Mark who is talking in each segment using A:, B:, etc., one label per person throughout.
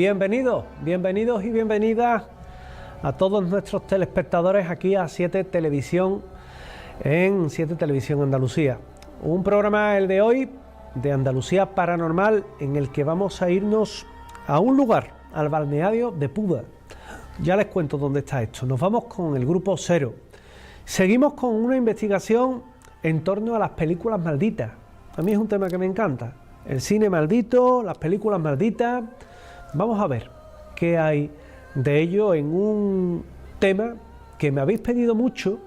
A: Bienvenidos y bienvenidas a todos nuestros telespectadores aquí a 7 Televisión en 7 Televisión Andalucía. Un programa, el de hoy, de Andalucía Paranormal, en el que vamos a irnos a un lugar, al balneario de Puda. Ya les cuento dónde está esto. Nos vamos con el grupo Cero. Seguimos con una investigación en torno a las películas malditas. A mí es un tema que me encanta. El cine maldito, las películas malditas. Vamos a ver qué hay de ello en un tema que me habéis pedido mucho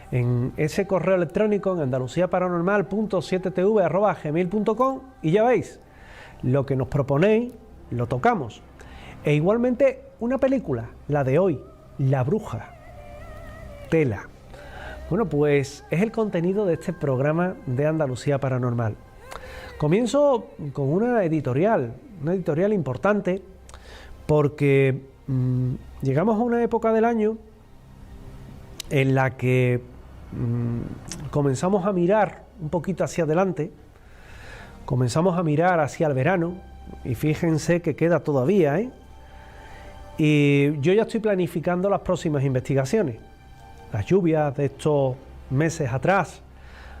A: en ese correo electrónico en andaluciaparanormal.7tv@gmail.com, y ya veis, lo que nos proponéis lo tocamos. E igualmente una película, la de hoy, La Bruja. Tela. Bueno, pues es el contenido de este programa de Andalucía Paranormal. Comienzo con una editorial importante, porque llegamos a una época del año en la que comenzamos a mirar un poquito hacia adelante, comenzamos a mirar hacia el verano, y fíjense que queda todavía, y yo ya estoy planificando las próximas investigaciones. Las lluvias de estos meses atrás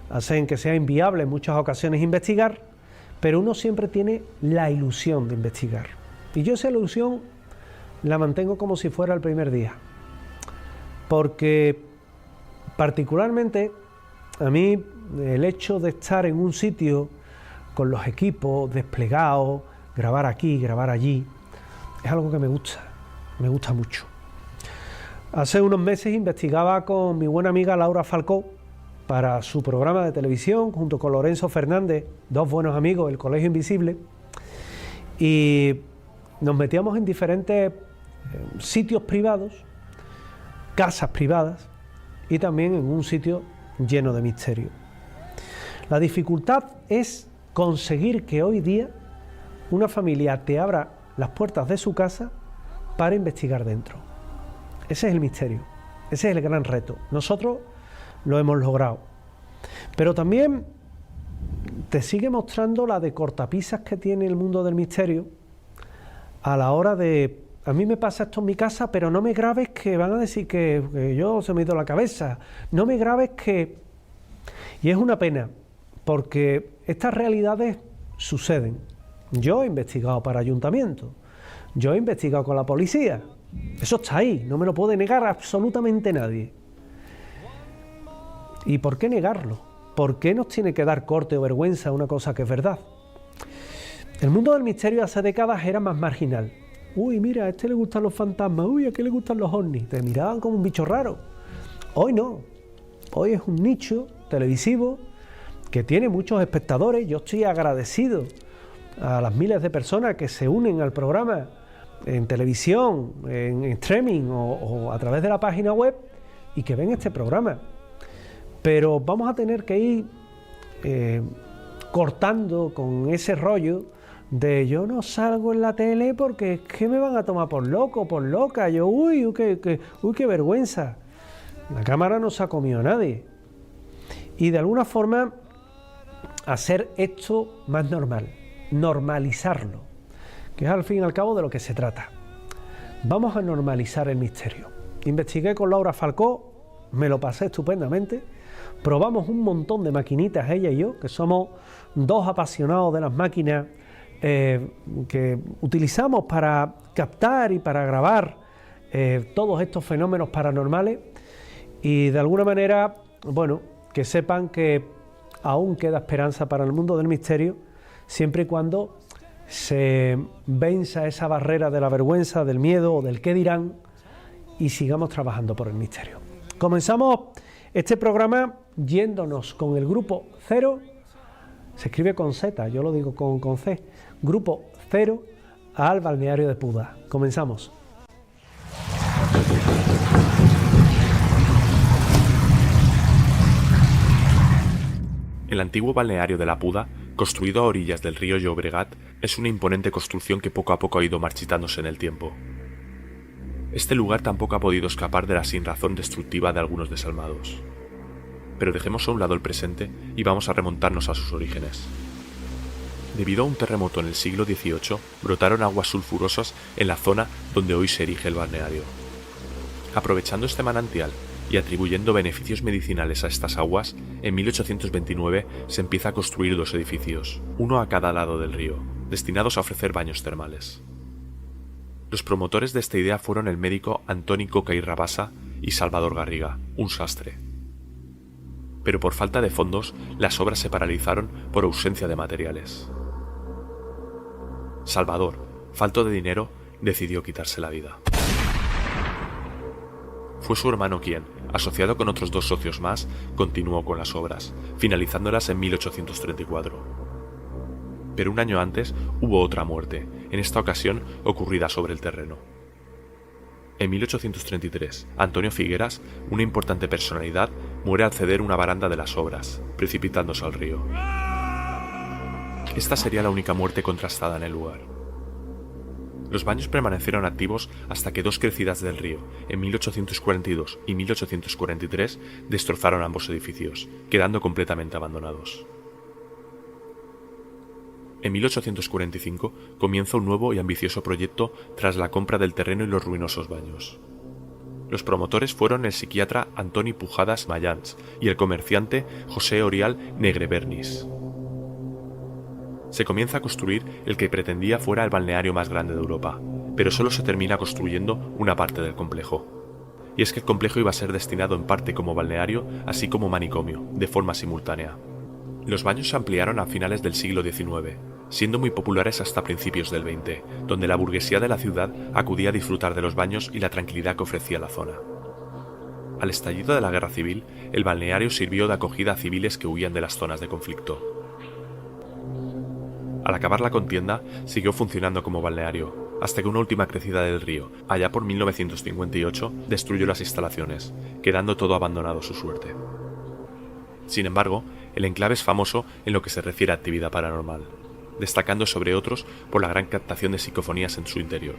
A: hacen que sea inviable en muchas ocasiones investigar, pero uno siempre tiene la ilusión de investigar. Y yo esa ilusión la mantengo como si fuera el primer día. Porque particularmente a mí el hecho de estar en un sitio con los equipos desplegados, grabar aquí, grabar allí, es algo que me gusta mucho. Hace unos meses investigaba con mi buena amiga Laura Falcó para su programa de televisión, junto con Lorenzo Fernández, dos buenos amigos del Colegio Invisible, y nos metíamos en diferentes sitios privados, casas privadas, y también en un sitio lleno de misterio. La dificultad es conseguir que hoy día una familia te abra las puertas de su casa para investigar dentro. Ese es el misterio, ese es el gran reto. Nosotros lo hemos logrado, pero también te sigue mostrando la de cortapisas que tiene el mundo del misterio a la hora de: a mí me pasa esto en mi casa, pero no me grabes que van a decir que yo se me ha ido la cabeza, no me grabes que... Y es una pena, porque estas realidades suceden. Yo he investigado para ayuntamientos, yo he investigado con la policía, eso está ahí, no me lo puede negar absolutamente nadie. ¿Y por qué negarlo? ¿Por qué nos tiene que dar corte o vergüenza una cosa que es verdad? El mundo del misterio hace décadas era más marginal. Uy, mira, a este le gustan los fantasmas, uy, a qué le gustan los ovnis. Te miraban como un bicho raro. Hoy no. Hoy es un nicho televisivo que tiene muchos espectadores. Yo estoy agradecido a las miles de personas que se unen al programa en televisión, en streaming o a través de la página web, y que ven este programa. Pero vamos a tener que ir cortando con ese rollo de: yo no salgo en la tele porque es que me van a tomar por loco, por loca. Yo, qué vergüenza. La cámara no se ha comido a nadie. Y de alguna forma hacer esto más normal, normalizarlo, que es al fin y al cabo de lo que se trata. Vamos a normalizar el misterio. Investigué con Laura Falcó, me lo pasé estupendamente. Probamos un montón de maquinitas, ella y yo, que somos dos apasionados de las máquinas que utilizamos para captar y para grabar todos estos fenómenos paranormales. Y de alguna manera, bueno, que sepan que aún queda esperanza para el mundo del misterio, siempre y cuando se venza esa barrera de la vergüenza, del miedo o del qué dirán, y sigamos trabajando por el misterio. Comenzamos este programa yéndonos con el grupo Cero. Se escribe con Z, yo lo digo con C. Grupo Cero, al balneario de Puda. Comenzamos.
B: El antiguo balneario de la Puda, construido a orillas del río Llobregat, es una imponente construcción que poco a poco ha ido marchitándose en el tiempo. Este lugar tampoco ha podido escapar de la sinrazón destructiva de algunos desalmados. Pero dejemos a un lado el presente y vamos a remontarnos a sus orígenes. Debido a un terremoto en el siglo XVIII, brotaron aguas sulfurosas en la zona donde hoy se erige el balneario. Aprovechando este manantial y atribuyendo beneficios medicinales a estas aguas, en 1829 se empieza a construir 2 edificios, uno a cada lado del río, destinados a ofrecer baños termales. Los promotores de esta idea fueron el médico Antoni Coca i Rabassa y Salvador Garriga, un sastre. Pero por falta de fondos, las obras se paralizaron por ausencia de materiales. Salvador, falto de dinero, decidió quitarse la vida. Fue su hermano quien, asociado con otros 2 socios más, continuó con las obras, finalizándolas en 1834. Pero un año antes hubo otra muerte, en esta ocasión ocurrida sobre el terreno. En 1833, Antonio Figueras, una importante personalidad, muere al ceder una baranda de las obras, precipitándose al río. Esta sería la única muerte contrastada en el lugar. Los baños permanecieron activos hasta que 2 crecidas del río, en 1842 y 1843, destrozaron ambos edificios, quedando completamente abandonados. En 1845 comienza un nuevo y ambicioso proyecto tras la compra del terreno y los ruinosos baños. Los promotores fueron el psiquiatra Antoni Pujadas Mayans y el comerciante José Orial Negrebernis. Se comienza a construir el que pretendía fuera el balneario más grande de Europa, pero solo se termina construyendo una parte del complejo. Y es que el complejo iba a ser destinado en parte como balneario, así como manicomio, de forma simultánea. Los baños se ampliaron a finales del siglo XIX, siendo muy populares hasta principios del XX, donde la burguesía de la ciudad acudía a disfrutar de los baños y la tranquilidad que ofrecía la zona. Al estallido de la Guerra Civil, el balneario sirvió de acogida a civiles que huían de las zonas de conflicto. Al acabar la contienda, siguió funcionando como balneario, hasta que una última crecida del río, allá por 1958, destruyó las instalaciones, quedando todo abandonado a su suerte. Sin embargo, el enclave es famoso en lo que se refiere a actividad paranormal, destacando sobre otros por la gran captación de psicofonías en su interior.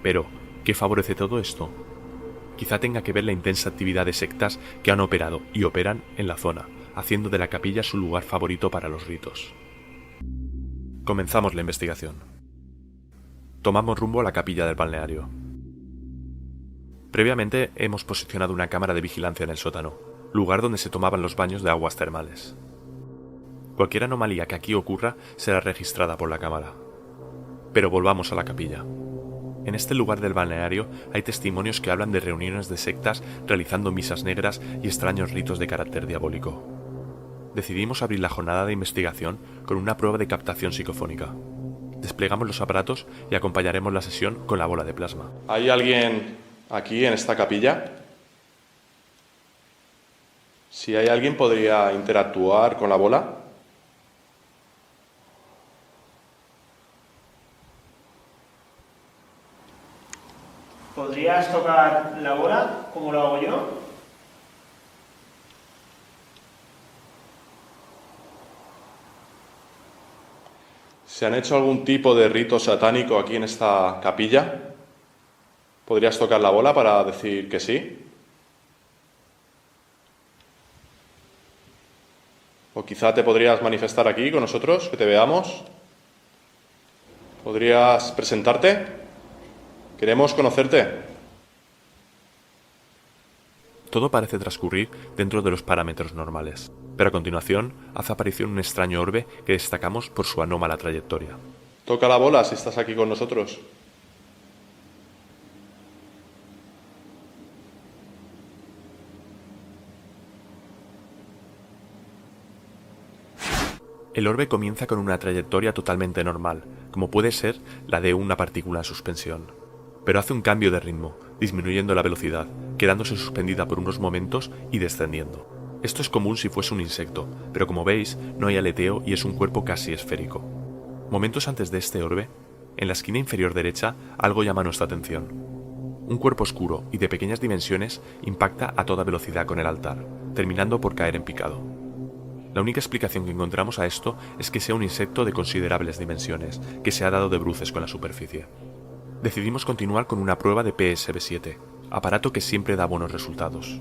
B: Pero, ¿qué favorece todo esto? Quizá tenga que ver la intensa actividad de sectas que han operado y operan en la zona, haciendo de la capilla su lugar favorito para los ritos. Comenzamos la investigación. Tomamos rumbo a la capilla del balneario. Previamente hemos posicionado una cámara de vigilancia en el sótano, lugar donde se tomaban los baños de aguas termales. Cualquier anomalía que aquí ocurra será registrada por la cámara. Pero volvamos a la capilla. En este lugar del balneario hay testimonios que hablan de reuniones de sectas realizando misas negras y extraños ritos de carácter diabólico. Decidimos abrir la jornada de investigación con una prueba de captación psicofónica. Desplegamos los aparatos y acompañaremos la sesión con la bola de plasma.
C: ¿Hay alguien aquí en esta capilla? Si hay alguien, ¿podría interactuar con la bola?
D: ¿Podrías tocar la bola como lo hago yo?
C: ¿Se han hecho algún tipo de rito satánico aquí en esta capilla? ¿Podrías tocar la bola para decir que sí? ¿O quizá te podrías manifestar aquí con nosotros, que te veamos? ¿Podrías presentarte? Queremos conocerte.
B: Todo parece transcurrir dentro de los parámetros normales, pero a continuación hace aparición un extraño orbe que destacamos por su anómala trayectoria.
C: Toca la bola si estás aquí con nosotros.
B: El orbe comienza con una trayectoria totalmente normal, como puede ser la de una partícula en suspensión, pero hace un cambio de ritmo, disminuyendo la velocidad, quedándose suspendida por unos momentos y descendiendo. Esto es común si fuese un insecto, pero como veis, no hay aleteo y es un cuerpo casi esférico. Momentos antes de este orbe, en la esquina inferior derecha, algo llama nuestra atención. Un cuerpo oscuro y de pequeñas dimensiones impacta a toda velocidad con el altar, terminando por caer en picado. La única explicación que encontramos a esto es que sea un insecto de considerables dimensiones, que se ha dado de bruces con la superficie. Decidimos continuar con una prueba de PSB7, aparato que siempre da buenos resultados.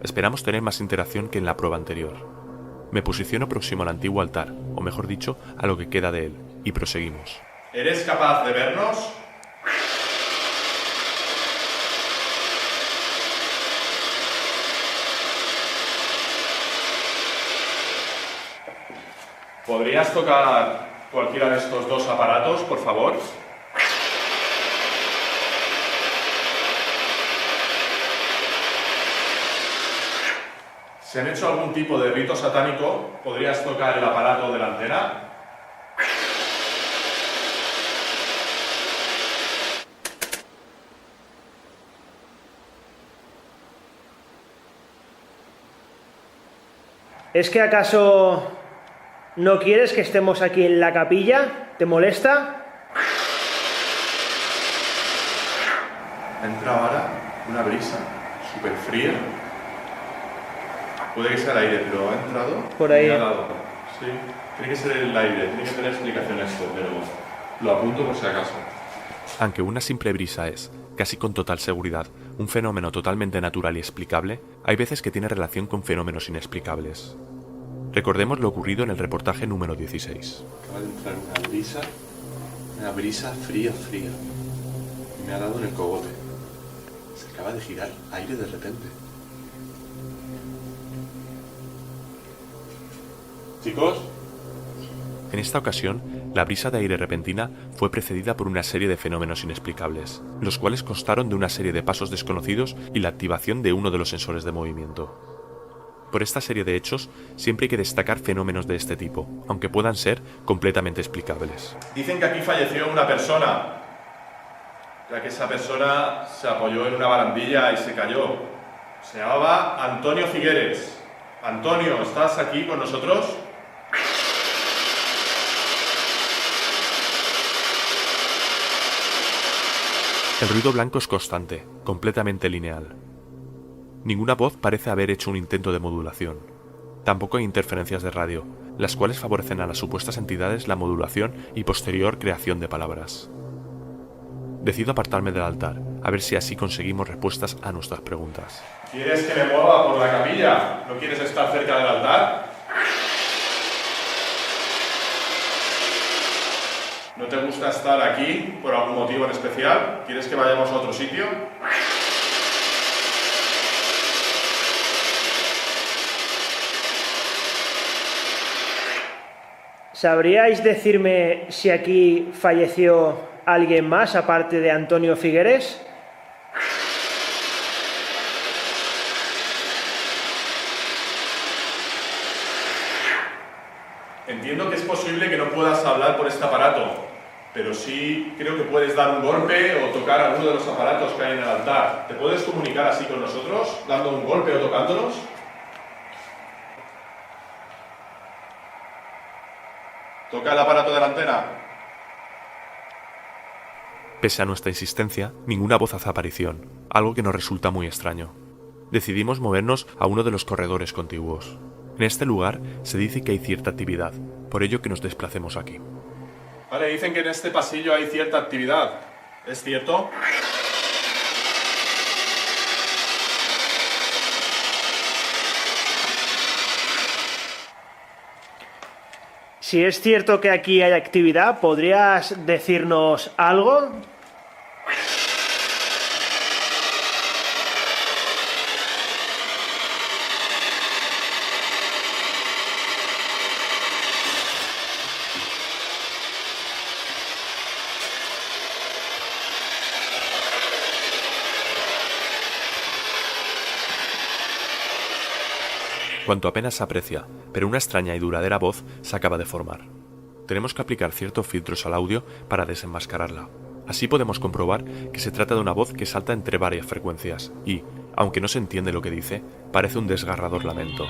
B: Esperamos tener más interacción que en la prueba anterior. Me posiciono próximo al antiguo altar, o mejor dicho, a lo que queda de él, y proseguimos.
C: ¿Eres capaz de vernos? ¿Podrías tocar cualquiera de estos dos aparatos, por favor? Si han hecho algún tipo de rito satánico, ¿podrías tocar el aparato de la antena?
D: ¿Es que acaso no quieres que estemos aquí en la capilla? ¿Te molesta?
C: Entra ahora una brisa súper fría. Puede que sea el aire, pero ¿ha entrado?
D: Por ahí.
C: Me ha dado. Sí, tiene que ser el aire, tiene que tener explicación esto, pero lo apunto por si acaso.
B: Aunque una simple brisa es, casi con total seguridad, un fenómeno totalmente natural y explicable, hay veces que tiene relación con fenómenos inexplicables. Recordemos lo ocurrido en el reportaje número 16.
C: Acaba de entrar una brisa fría. Me ha dado en el cogote. Se acaba de girar aire de repente. Chicos,
B: En esta ocasión, la brisa de aire repentina fue precedida por una serie de fenómenos inexplicables, los cuales constaron de una serie de pasos desconocidos y la activación de uno de los sensores de movimiento. Por esta serie de hechos, siempre hay que destacar fenómenos de este tipo, aunque puedan ser completamente explicables.
C: dicen que aquí falleció una persona, ya que esa persona se apoyó en una barandilla y se cayó. Se llamaba Antonio Figueres. Antonio, ¿estás aquí con nosotros?
B: El ruido blanco es constante, completamente lineal. Ninguna voz parece haber hecho un intento de modulación. Tampoco hay interferencias de radio, las cuales favorecen a las supuestas entidades la modulación y posterior creación de palabras. Decido apartarme del altar, a ver si así conseguimos respuestas a nuestras preguntas.
C: ¿Quieres que me mueva por la capilla? ¿No quieres estar cerca del altar? ¿No te gusta estar aquí por algún motivo en especial? ¿Quieres que vayamos a otro sitio?
D: ¿Sabríais decirme si aquí falleció alguien más aparte de Antonio Figueres?
C: Entiendo que es posible que no puedas hablar por este aparato, pero sí creo que puedes dar un golpe o tocar alguno de los aparatos que hay en el altar. ¿Te puedes comunicar así con nosotros, dando un golpe o tocándolos? Toca el aparato de la antena.
B: Pese a nuestra insistencia, ninguna voz hace aparición, algo que nos resulta muy extraño. Decidimos movernos a uno de los corredores contiguos. En este lugar se dice que hay cierta actividad, por ello que nos desplacemos aquí.
C: Vale, dicen que en este pasillo hay cierta actividad. ¿Es cierto?
D: Si es cierto que aquí hay actividad, ¿podrías decirnos algo?
B: Cuanto apenas se aprecia, pero una extraña y duradera voz se acaba de formar. Tenemos que aplicar ciertos filtros al audio para desenmascararla. Así podemos comprobar que se trata de una voz que salta entre varias frecuencias y, aunque no se entiende lo que dice, parece un desgarrador lamento.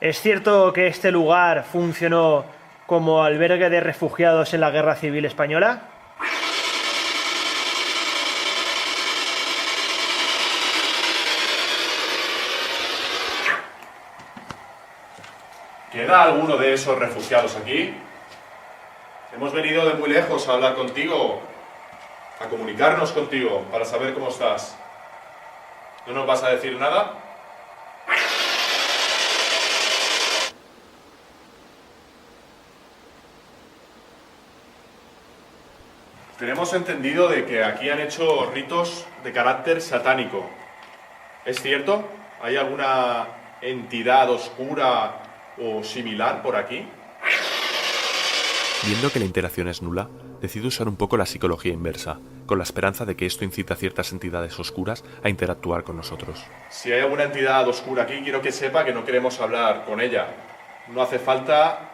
D: ¿Es cierto que este lugar funcionó como albergue de refugiados en la Guerra Civil Española?
C: ¿Queda alguno de esos refugiados aquí? Hemos venido de muy lejos a hablar contigo, a comunicarnos contigo, para saber cómo estás. ¿No nos vas a decir nada? Tenemos entendido de que aquí han hecho ritos de carácter satánico. ¿Es cierto? ¿Hay alguna entidad oscura o similar por aquí?
B: Viendo que la interacción es nula, decido usar un poco la psicología inversa, con la esperanza de que esto incite a ciertas entidades oscuras a interactuar con nosotros.
C: Si hay alguna entidad oscura aquí, quiero que sepa que no queremos hablar con ella. No hace falta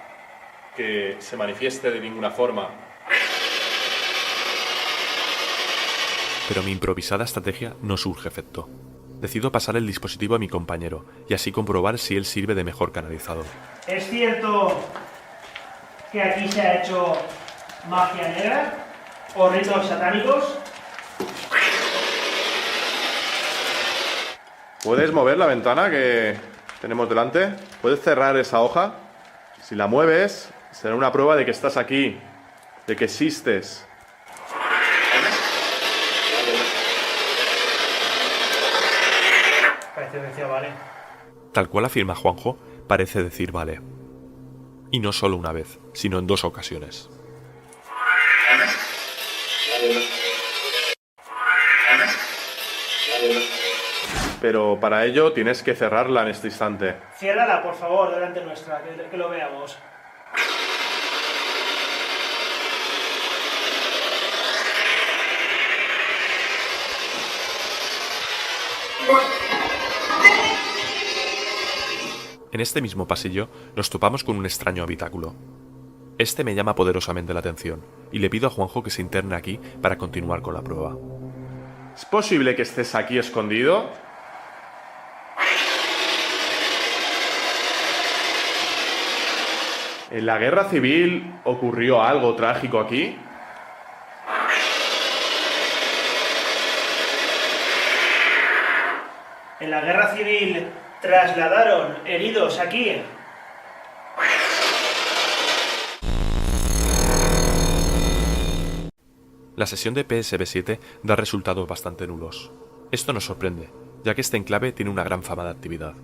C: que se manifieste de ninguna forma.
B: Pero mi improvisada estrategia no surge efecto. Decido pasar el dispositivo a mi compañero y así comprobar si él sirve de mejor canalizador.
D: ¿Es cierto que aquí se ha hecho magia negra o ritos satánicos?
C: ¿Puedes mover la ventana que tenemos delante? ¿Puedes cerrar esa hoja? Si la mueves, será una prueba de que estás aquí, de que existes.
D: Parece que decía vale.
B: Tal cual afirma Juanjo, parece decir vale. Y no solo una vez, sino en 2 ocasiones.
C: Pero para ello tienes que cerrarla en este instante.
D: Ciérrala, por favor, delante nuestra, que lo veamos.
B: En este mismo pasillo nos topamos con un extraño habitáculo. Este me llama poderosamente la atención y le pido a Juanjo que se interne aquí para continuar con la prueba.
C: ¿Es posible que estés aquí escondido? ¿En la guerra civil ocurrió algo trágico aquí?
D: En la guerra civil trasladaron heridos aquí.
B: La sesión de PSB-7 da resultados bastante nulos. Esto nos sorprende, ya que este enclave tiene una gran fama de actividad.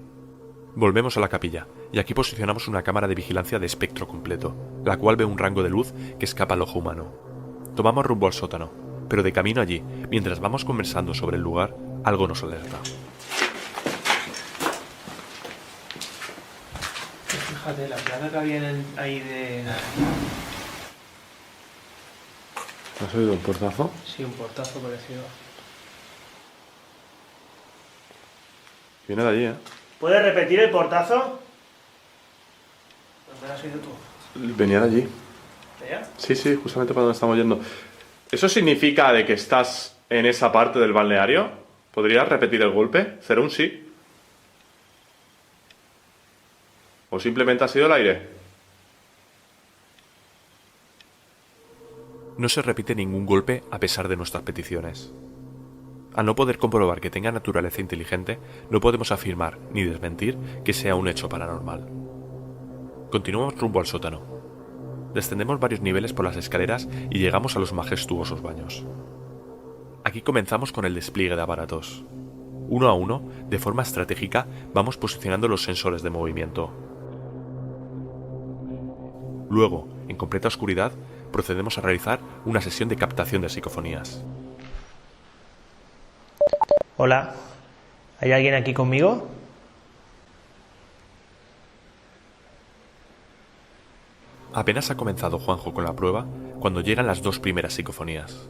B: Volvemos a la capilla, y aquí posicionamos una cámara de vigilancia de espectro completo, la cual ve un rango de luz que escapa al ojo humano. Tomamos rumbo al sótano, pero de camino allí, mientras vamos conversando sobre el lugar, algo nos alerta.
D: Fíjate, la placa que había ahí de...
C: ¿Has oído un portazo?
D: Sí, un portazo parecido.
C: Viene de allí, ¿eh?
D: ¿Puedes repetir el portazo? ¿Dónde lo has oído tú?
C: Venía de allí.
D: ¿De allá?
C: Sí, justamente para donde estamos yendo. ¿Eso significa de que estás en esa parte del balneario? ¿Podrías repetir el golpe? ¿Será un sí? ¿O simplemente ha sido el aire?
B: No se repite ningún golpe a pesar de nuestras peticiones. Al no poder comprobar que tenga naturaleza inteligente, no podemos afirmar ni desmentir que sea un hecho paranormal. Continuamos rumbo al sótano. Descendemos varios niveles por las escaleras y llegamos a los majestuosos baños. Aquí comenzamos con el despliegue de aparatos. Uno a uno, de forma estratégica, vamos posicionando los sensores de movimiento. Luego, en completa oscuridad, procedemos a realizar una sesión de captación de psicofonías.
D: Hola, ¿hay alguien aquí conmigo?
B: Apenas ha comenzado Juanjo con la prueba cuando llegan las 2 primeras psicofonías.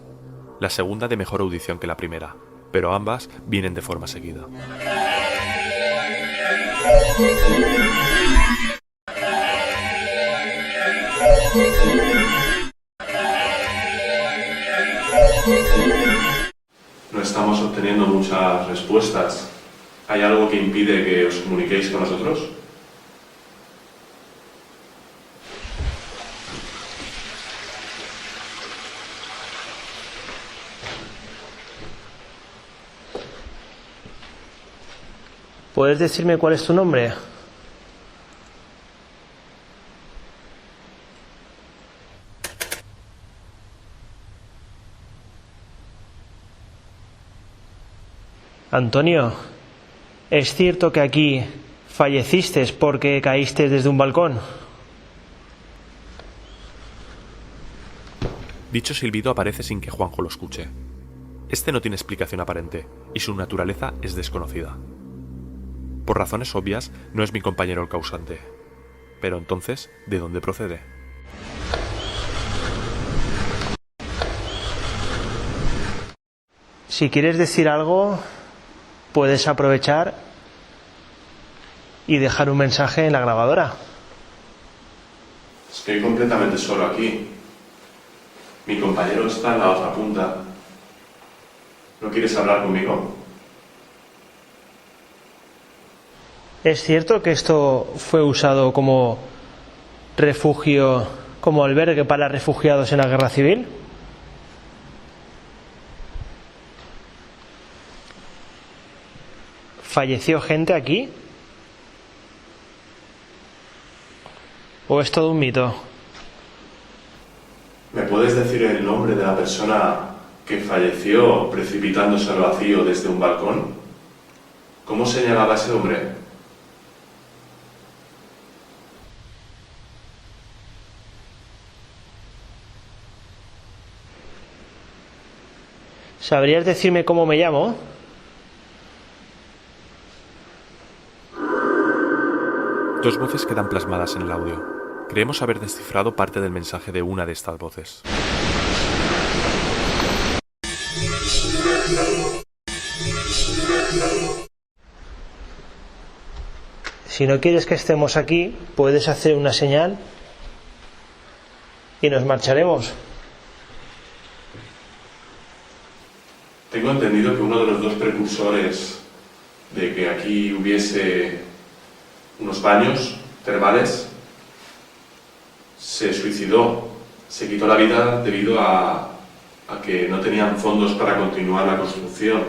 B: La segunda de mejor audición que la primera, pero ambas vienen de forma seguida.
C: No estamos obteniendo muchas respuestas. ¿Hay algo que impide que os comuniquéis con nosotros?
D: ¿Puedes decirme cuál es tu nombre? Antonio, ¿es cierto que aquí falleciste porque caíste desde un balcón?
B: Dicho silbido aparece sin que Juanjo lo escuche. Este no tiene explicación aparente, y su naturaleza es desconocida. Por razones obvias, no es mi compañero el causante. Pero entonces, ¿de dónde procede?
D: Si quieres decir algo, puedes aprovechar y dejar un mensaje en la grabadora.
C: Estoy completamente solo aquí. Mi compañero está en la otra punta. ¿No quieres hablar conmigo?
D: ¿Es cierto que esto fue usado como refugio, como albergue para refugiados en la guerra civil? ¿Falleció gente aquí? ¿O es todo un mito?
C: ¿Me puedes decir el nombre de la persona que falleció precipitándose al vacío desde un balcón? ¿Cómo se llamaba ese hombre?
D: ¿Sabrías decirme cómo me llamo?
B: Dos voces quedan plasmadas en el audio. Creemos haber descifrado parte del mensaje de una de estas voces.
D: Si no quieres que estemos aquí, puedes hacer una señal y nos marcharemos.
C: Tengo entendido que uno de los dos precursores de que aquí hubiese unos baños termales se suicidó, se quitó la vida debido a que no tenían fondos para continuar la construcción.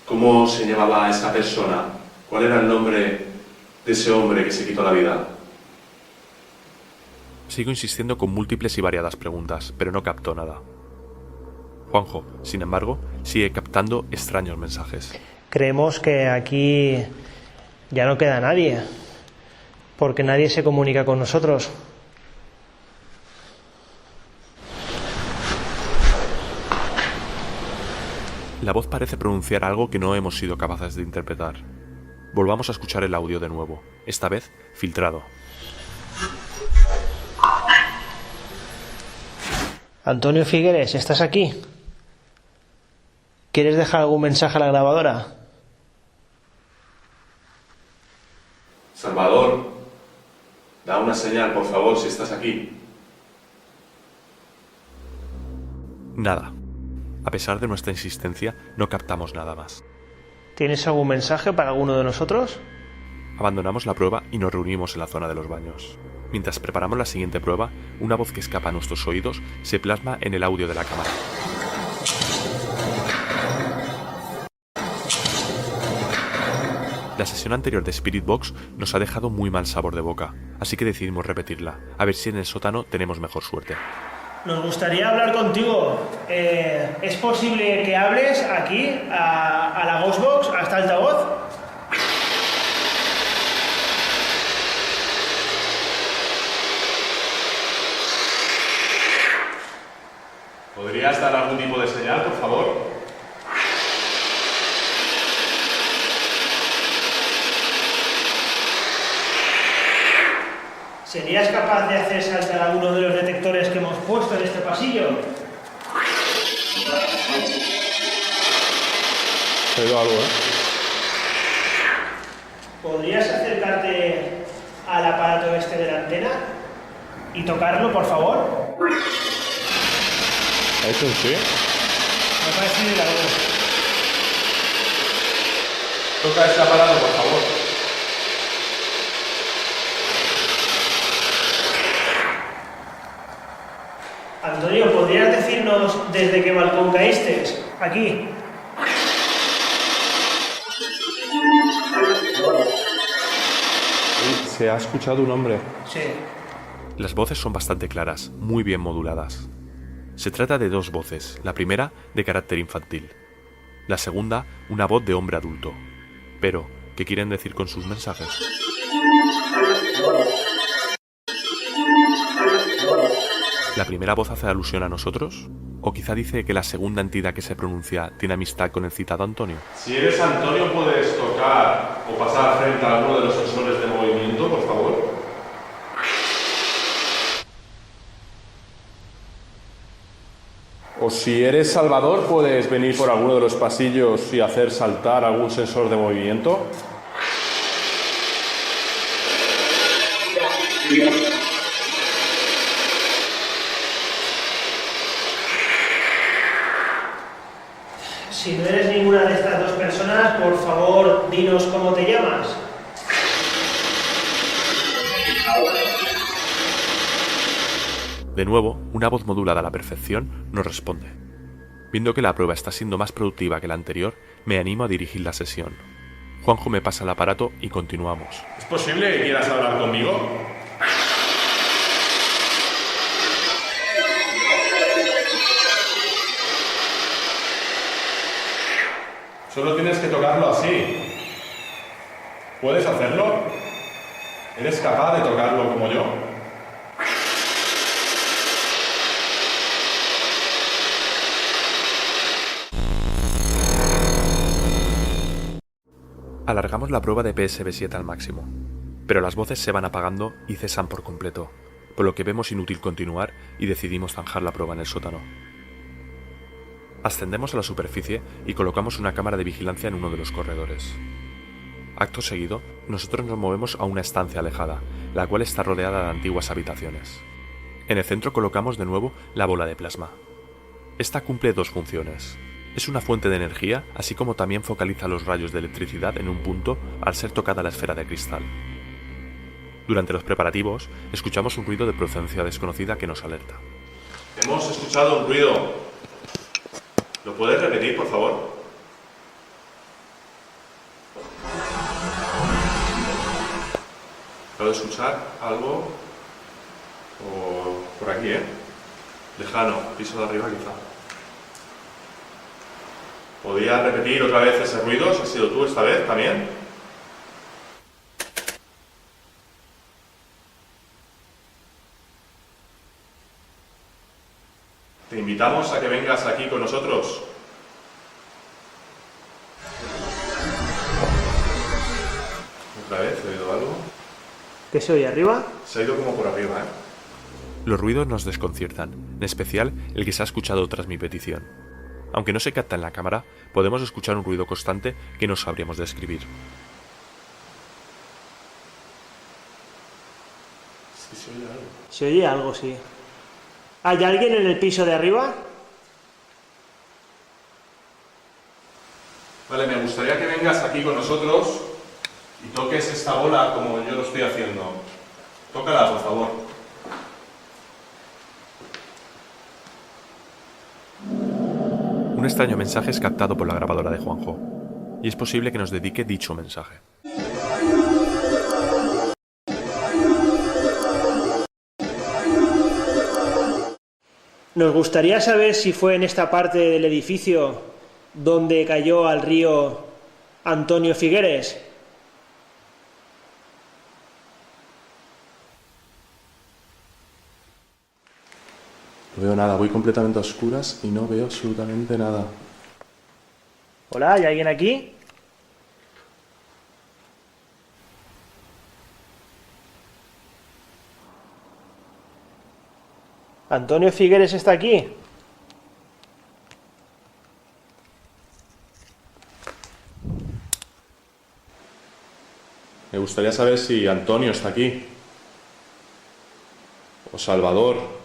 C: ¿Cómo se llamaba a esa persona? ¿Cuál era el nombre de ese hombre que se quitó la vida?
B: Sigo insistiendo con múltiples y variadas preguntas, pero no capto nada. Juanjo, sin embargo, sigue captando extraños mensajes.
D: Creemos que aquí ya no queda nadie, porque nadie se comunica con nosotros.
B: La voz parece pronunciar algo que no hemos sido capaces de interpretar. Volvamos a escuchar el audio de nuevo, esta vez filtrado.
D: Antonio Figueres, ¿estás aquí? ¿Quieres dejar algún mensaje a la grabadora?
C: Salvador, da una señal, por favor, si estás aquí.
B: Nada. A pesar de nuestra insistencia, no captamos nada más.
D: ¿Tienes algún mensaje para alguno de nosotros?
B: Abandonamos la prueba y nos reunimos en la zona de los baños. Mientras preparamos la siguiente prueba, una voz que escapa a nuestros oídos se plasma en el audio de la cámara. La sesión anterior de Spirit Box nos ha dejado muy mal sabor de boca, así que decidimos repetirla, a ver si en el sótano tenemos mejor suerte.
D: Nos gustaría hablar contigo. ¿Es posible que hables aquí, a la Ghostbox, a esta altavoz?
C: ¿Podrías dar algún tipo de señal, por favor?
D: ¿Serías capaz de hacer saltar alguno de los detectores que hemos puesto en este pasillo?
C: Se ha oído algo,
D: ¿Podrías acercarte al aparato este de la antena y tocarlo, por favor?
C: ¿Eso sí?
D: Me parece bien algo.
C: Toca ese aparato, por favor.
D: Antonio, ¿podrías decirnos desde qué balcón caíste? Aquí.
C: Se ha escuchado un hombre.
D: Sí.
B: Las voces son bastante claras, muy bien moduladas. Se trata de dos voces, la primera de carácter infantil. La segunda, una voz de hombre adulto. Pero, ¿qué quieren decir con sus mensajes? ¿La primera voz hace alusión a nosotros? ¿O quizá dice que la segunda entidad que se pronuncia tiene amistad con el citado Antonio?
C: Si eres Antonio, ¿puedes tocar o pasar frente a alguno de los sensores de movimiento, por favor? O si eres Salvador, ¿puedes venir por alguno de los pasillos y hacer saltar algún sensor de movimiento?
D: Si no eres ninguna de estas dos personas, por favor, dinos cómo te llamas.
B: De nuevo, una voz modulada a la perfección nos responde. Viendo que la prueba está siendo más productiva que la anterior, me animo a dirigir la sesión. Juanjo me pasa el aparato y continuamos.
C: ¿Es posible que quieras hablar conmigo? Solo tienes que tocarlo así. ¿Puedes hacerlo? ¿Eres capaz de tocarlo como yo?
B: Alargamos la prueba de PSB7 al máximo, pero las voces se van apagando y cesan por completo, por lo que vemos inútil continuar y decidimos zanjar la prueba en el sótano. Ascendemos a la superficie y colocamos una cámara de vigilancia en uno de los corredores. Acto seguido, nosotros nos movemos a una estancia alejada, la cual está rodeada de antiguas habitaciones. En el centro colocamos de nuevo la bola de plasma. Esta cumple dos funciones. Es una fuente de energía, así como también focaliza los rayos de electricidad en un punto al ser tocada la esfera de cristal. Durante los preparativos, escuchamos un ruido de procedencia desconocida que nos alerta.
C: Hemos escuchado un ruido. ¿Lo puedes repetir, por favor? ¿Puedo escuchar algo? O por aquí, lejano, piso de arriba quizá. ¿Podría repetir otra vez ese ruido? ¿Has sido tú esta vez también? Te invitamos a que vengas aquí con nosotros. ¿Otra vez? ¿He oído algo?
D: ¿Qué se oye arriba?
C: Se ha ido como por arriba,
B: Los ruidos nos desconciertan, en especial el que se ha escuchado tras mi petición. Aunque no se capta en la cámara, podemos escuchar un ruido constante que no sabríamos describir.
C: Sí, se oye algo.
D: Se oye algo, sí. ¿Hay alguien en el piso de arriba?
C: Vale, me gustaría que vengas aquí con nosotros y toques esta bola como yo lo estoy haciendo. Tócala, por favor.
B: Un extraño mensaje es captado por la grabadora de Juanjo, y es posible que nos dedique dicho mensaje.
D: Nos gustaría saber si fue en esta parte del edificio donde cayó al río Antonio Figueres.
C: No veo nada, voy completamente a oscuras y no veo absolutamente nada.
D: Hola, ¿hay alguien aquí? ¿Antonio Figueres está aquí?
C: Me gustaría saber si Antonio está aquí. O Salvador.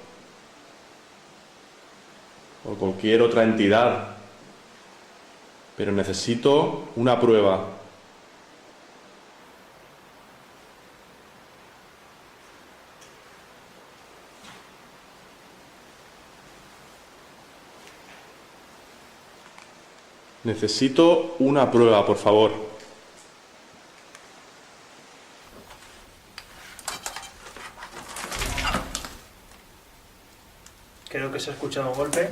C: O cualquier otra entidad. Pero necesito una prueba. Necesito una prueba, por favor.
D: Creo que se ha escuchado un golpe.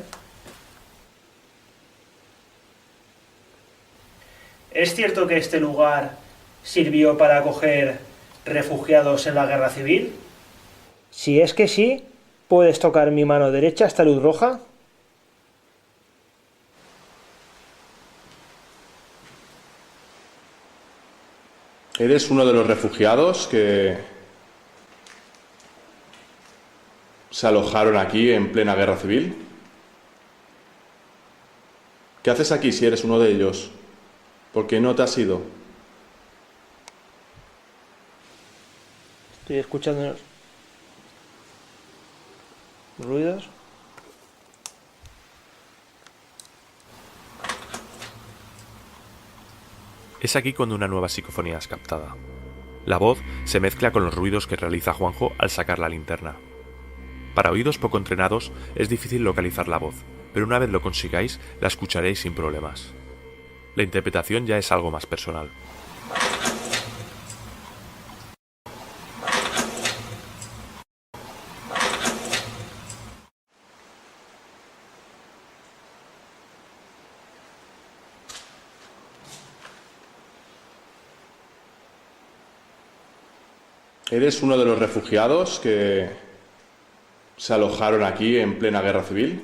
D: ¿Es cierto que este lugar sirvió para acoger refugiados en la guerra civil? Si es que sí, ¿puedes tocar mi mano derecha, esta luz roja?
C: ¿Eres uno de los refugiados que se alojaron aquí en plena guerra civil? ¿Qué haces aquí si eres uno de ellos? ¿Por qué no te has ido?
D: Estoy escuchando ruidos.
B: Es aquí cuando una nueva psicofonía es captada. La voz se mezcla con los ruidos que realiza Juanjo al sacar la linterna. Para oídos poco entrenados es difícil localizar la voz, pero una vez lo consigáis la escucharéis sin problemas. La interpretación ya es algo más personal.
C: ¿Eres uno de los refugiados que se alojaron aquí en plena guerra civil?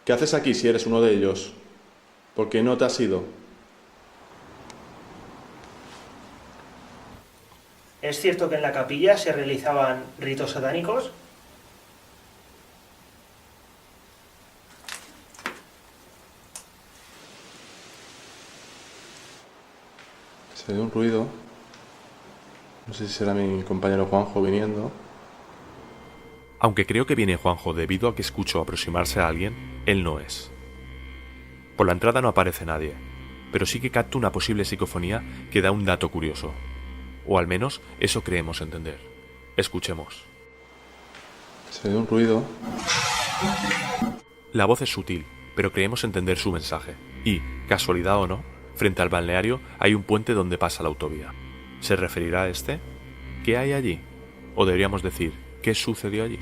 C: ¿Qué haces aquí si eres uno de ellos? ¿Por qué no te has ido?
D: ¿Es cierto que en la capilla se realizaban ritos satánicos?
C: Se ve un ruido. No sé si será mi compañero Juanjo viniendo.
B: Aunque creo que viene Juanjo debido a que escucho aproximarse a alguien, él no es. Por la entrada no aparece nadie, pero sí que capto una posible psicofonía que da un dato curioso. O al menos eso creemos entender. Escuchemos.
C: Se ve un ruido.
B: La voz es sutil, pero creemos entender su mensaje. Y, casualidad o no, frente al balneario hay un puente donde pasa la autovía. ¿Se referirá a este? ¿Qué hay allí? O deberíamos decir, ¿qué sucedió allí?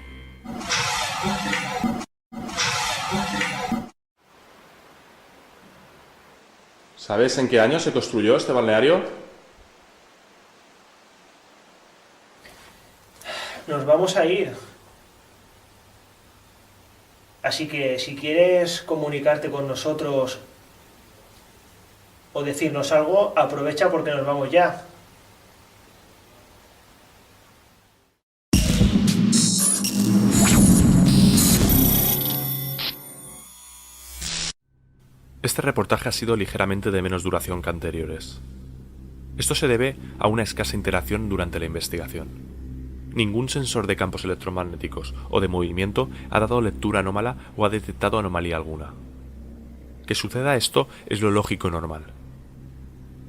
C: ¿Sabes en qué año se construyó este balneario?
D: Nos vamos a ir. Así que si quieres comunicarte con nosotros o decirnos algo, aprovecha porque nos vamos ya.
B: Este reportaje ha sido ligeramente de menos duración que anteriores. Esto se debe a una escasa interacción durante la investigación. Ningún sensor de campos electromagnéticos o de movimiento ha dado lectura anómala o ha detectado anomalía alguna. Que suceda esto es lo lógico y normal.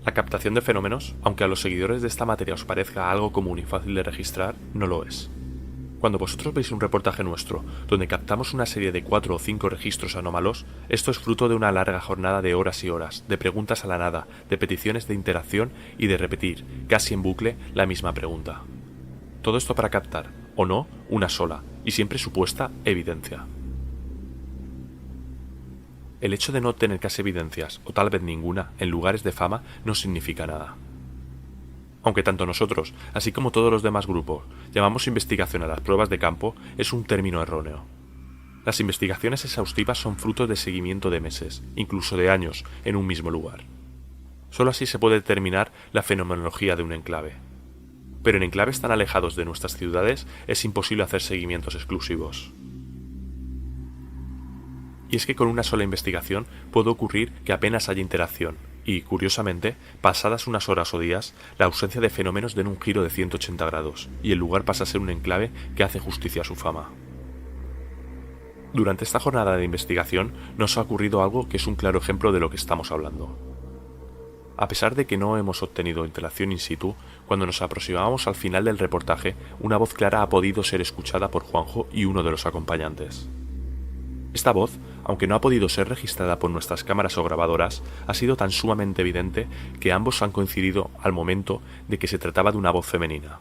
B: La captación de fenómenos, aunque a los seguidores de esta materia os parezca algo común y fácil de registrar, no lo es. Cuando vosotros veis un reportaje nuestro, donde captamos una serie de 4 o 5 registros anómalos, esto es fruto de una larga jornada de horas y horas, de preguntas a la nada, de peticiones de interacción y de repetir, casi en bucle, la misma pregunta. Todo esto para captar, o no, una sola, y siempre supuesta, evidencia. El hecho de no tener casi evidencias, o tal vez ninguna, en lugares de fama, no significa nada. Aunque tanto nosotros, así como todos los demás grupos, llamamos investigación a las pruebas de campo, es un término erróneo. Las investigaciones exhaustivas son fruto de seguimiento de meses, incluso de años, en un mismo lugar. Solo así se puede determinar la fenomenología de un enclave. Pero en enclaves tan alejados de nuestras ciudades es imposible hacer seguimientos exclusivos. Y es que con una sola investigación puede ocurrir que apenas haya interacción, y, curiosamente, pasadas unas horas o días, la ausencia de fenómenos den un giro de 180 grados, y el lugar pasa a ser un enclave que hace justicia a su fama. Durante esta jornada de investigación nos ha ocurrido algo que es un claro ejemplo de lo que estamos hablando. A pesar de que no hemos obtenido interacción in situ, cuando nos aproximamos al final del reportaje, una voz clara ha podido ser escuchada por Juanjo y uno de los acompañantes. Esta voz, aunque no ha podido ser registrada por nuestras cámaras o grabadoras, ha sido tan sumamente evidente que ambos han coincidido al momento de que se trataba de una voz femenina.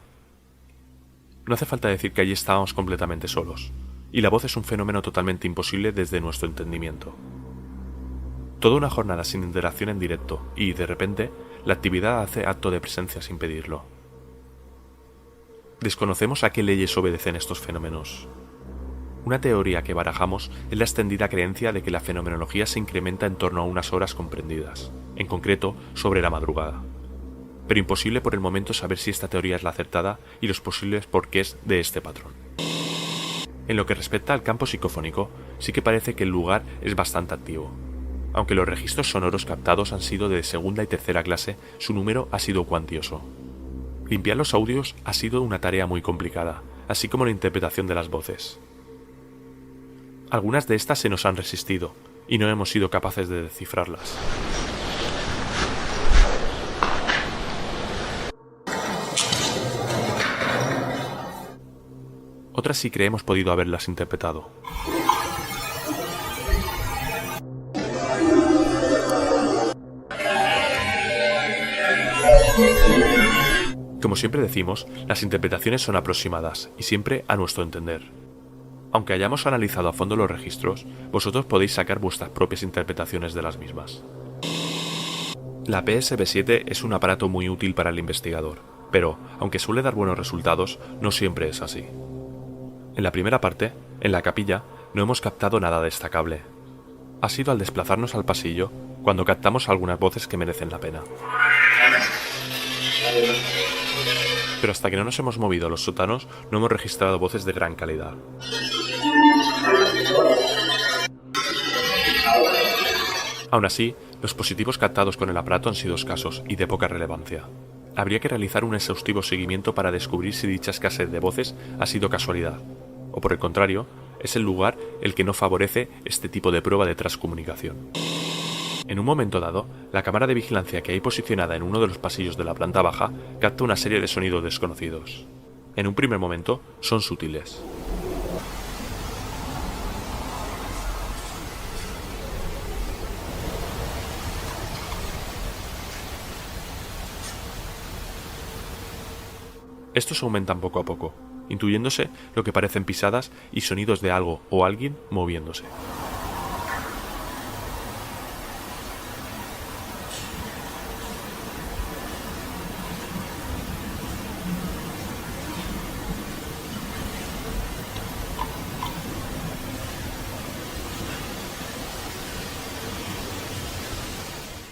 B: No hace falta decir que allí estábamos completamente solos, y la voz es un fenómeno totalmente imposible desde nuestro entendimiento. Toda una jornada sin interacción en directo y, de repente, la actividad hace acto de presencia sin pedirlo. Desconocemos a qué leyes obedecen estos fenómenos. Una teoría que barajamos es la extendida creencia de que la fenomenología se incrementa en torno a unas horas comprendidas, en concreto sobre la madrugada. Pero imposible por el momento saber si esta teoría es la acertada y los posibles porqués de este patrón. En lo que respecta al campo psicofónico, sí que parece que el lugar es bastante activo. Aunque los registros sonoros captados han sido de segunda y tercera clase, su número ha sido cuantioso. Limpiar los audios ha sido una tarea muy complicada, así como la interpretación de las voces. Algunas de estas se nos han resistido, y no hemos sido capaces de descifrarlas. Otras sí que hemos podido haberlas interpretado. Como siempre decimos, las interpretaciones son aproximadas y siempre a nuestro entender. Aunque hayamos analizado a fondo los registros, vosotros podéis sacar vuestras propias interpretaciones de las mismas. La PSB-7 es un aparato muy útil para el investigador, pero, aunque suele dar buenos resultados, no siempre es así. En la primera parte, en la capilla, no hemos captado nada destacable. Ha sido al desplazarnos al pasillo cuando captamos algunas voces que merecen la pena. Pero hasta que no nos hemos movido a los sótanos, no hemos registrado voces de gran calidad. Aún así, los positivos captados con el aparato han sido escasos y de poca relevancia. Habría que realizar un exhaustivo seguimiento para descubrir si dicha escasez de voces ha sido casualidad, o por el contrario, es el lugar el que no favorece este tipo de prueba de transcomunicación. En un momento dado, la cámara de vigilancia que hay posicionada en uno de los pasillos de la planta baja capta una serie de sonidos desconocidos. En un primer momento, son sutiles. Estos aumentan poco a poco, intuyéndose lo que parecen pisadas y sonidos de algo o alguien moviéndose.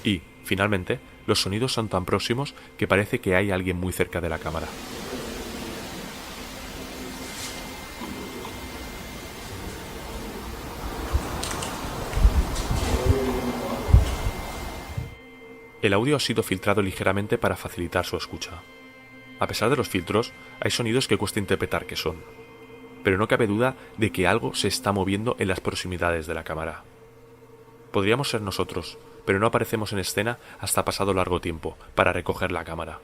B: Y, finalmente, los sonidos son tan próximos que parece que hay alguien muy cerca de la cámara. El audio ha sido filtrado ligeramente para facilitar su escucha. A pesar de los filtros, hay sonidos que cuesta interpretar qué son, pero no cabe duda de que algo se está moviendo en las proximidades de la cámara. Podríamos ser nosotros, pero no aparecemos en escena hasta pasado largo tiempo para recoger la cámara.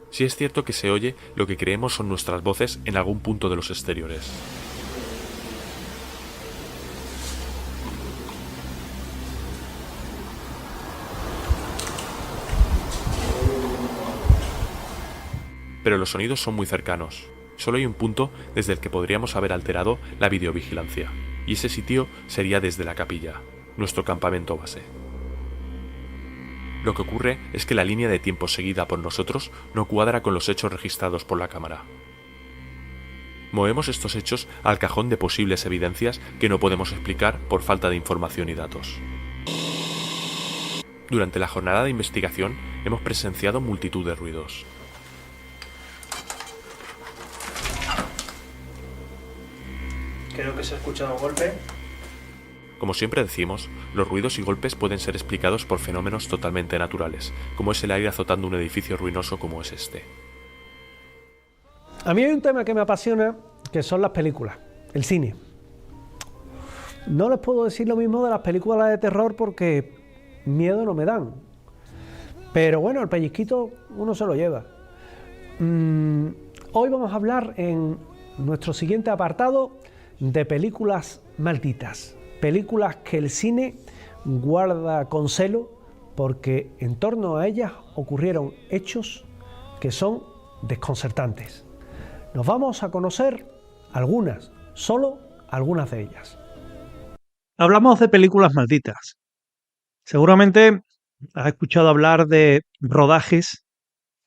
B: Sí es cierto que se oye lo que creemos son nuestras voces en algún punto de los exteriores. Pero los sonidos son muy cercanos. Solo hay un punto desde el que podríamos haber alterado la videovigilancia, y ese sitio sería desde la capilla, nuestro campamento base. Lo que ocurre es que la línea de tiempo seguida por nosotros no cuadra con los hechos registrados por la cámara. Movemos estos hechos al cajón de posibles evidencias que no podemos explicar por falta de información y datos. Durante la jornada de investigación hemos presenciado multitud de ruidos.
D: Creo que se ha escuchado un golpe.
B: Como siempre decimos, los ruidos y golpes pueden ser explicados por fenómenos totalmente naturales, como es el aire azotando un edificio ruinoso como es este.
A: A mí hay un tema que me apasiona, que son las películas, el cine. No les puedo decir lo mismo de las películas de terror porque miedo no me dan. Pero bueno, el pellizquito uno se lo lleva. Hoy vamos a hablar en nuestro siguiente apartado de películas malditas. Películas que el cine guarda con celo porque en torno a ellas ocurrieron hechos que son desconcertantes. Nos vamos a conocer algunas, solo algunas de ellas.
E: Hablamos de películas malditas,
A: Seguramente has escuchado hablar de rodajes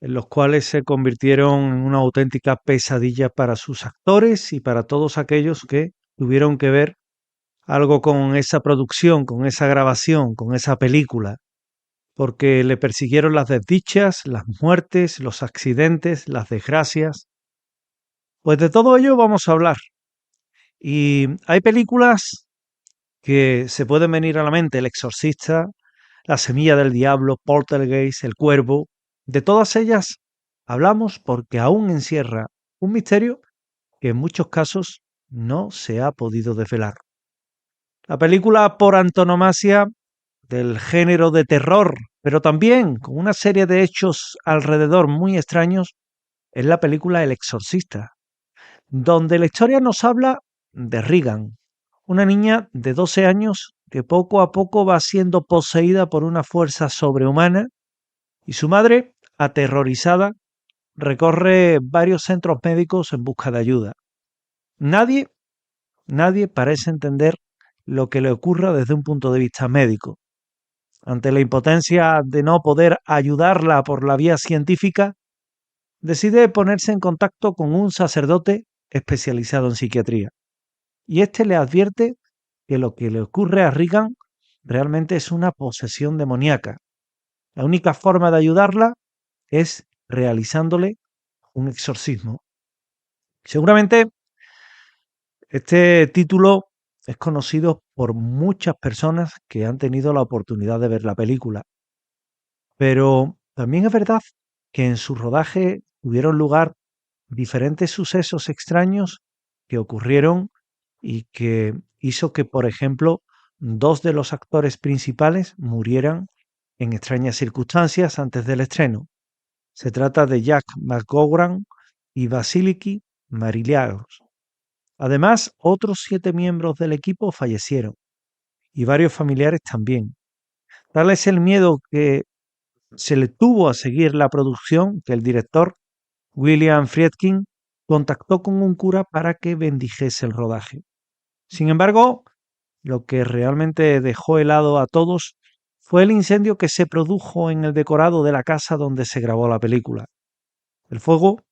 A: en los cuales se convirtieron en una auténtica pesadilla para sus actores y para todos aquellos que tuvieron que ver algo con esa producción, con esa grabación, con esa película, porque le persiguieron las desdichas, las muertes, los accidentes, las desgracias. Pues de todo ello vamos a hablar. Y hay películas que se pueden venir a la mente: El Exorcista, La Semilla del Diablo, Poltergeist, El Cuervo. De todas ellas hablamos porque aún encierra un misterio que en muchos casos no se ha podido desvelar. La película por antonomasia del género de terror, pero también con una serie de hechos alrededor muy extraños, es la película El Exorcista, donde la historia nos habla de Regan, una niña de 12 años que poco a poco va siendo poseída por una fuerza sobrehumana, y su madre, aterrorizada, recorre varios centros médicos en busca de ayuda. Nadie, nadie parece entender lo que le ocurra desde un punto de vista médico. Ante la impotencia de no poder ayudarla por la vía científica, decide ponerse en contacto con un sacerdote especializado en psiquiatría. Y este le advierte que lo que le ocurre a Regan realmente es una posesión demoníaca. La única forma de ayudarla es realizándole un exorcismo. Seguramente este título es conocido por muchas personas que han tenido la oportunidad de ver la película, pero también es verdad que en su rodaje tuvieron lugar diferentes sucesos extraños que ocurrieron y que hizo que, por ejemplo, dos de los actores principales murieran en extrañas circunstancias antes del estreno. Se trata de Jack McGowran y Vasiliki Mariliagos. Además, otros 7 miembros del equipo fallecieron y varios familiares también. Tal es el miedo que se le tuvo a seguir la producción que el director William Friedkin contactó con un cura para que bendijese el rodaje. Sin embargo, lo que realmente dejó helado a todos fue el incendio que se produjo en el decorado de la casa donde se grabó la película. El fuego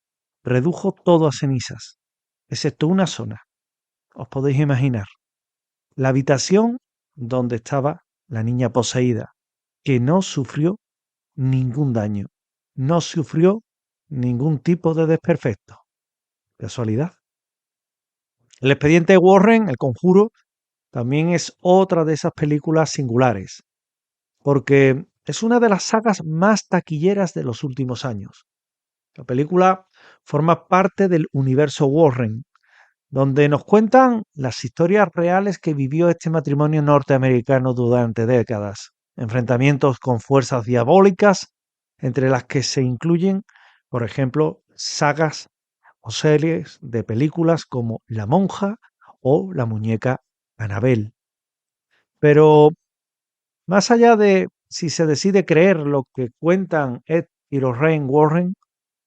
A: redujo todo a cenizas, excepto una zona. Os podéis imaginar, la habitación donde estaba la niña poseída, que no sufrió ningún daño, no sufrió ningún tipo de desperfecto. ¿Casualidad? El expediente Warren, El Conjuro, también es otra de esas películas singulares, porque es una de las sagas más taquilleras de los últimos años. La película forma parte del universo Warren, donde nos cuentan las historias reales que vivió este matrimonio norteamericano durante décadas, enfrentamientos con fuerzas diabólicas, entre las que se incluyen, por ejemplo, sagas o series de películas como La Monja o La muñeca Annabelle. Pero más allá de si se decide creer lo que cuentan Ed y Lorraine Warren,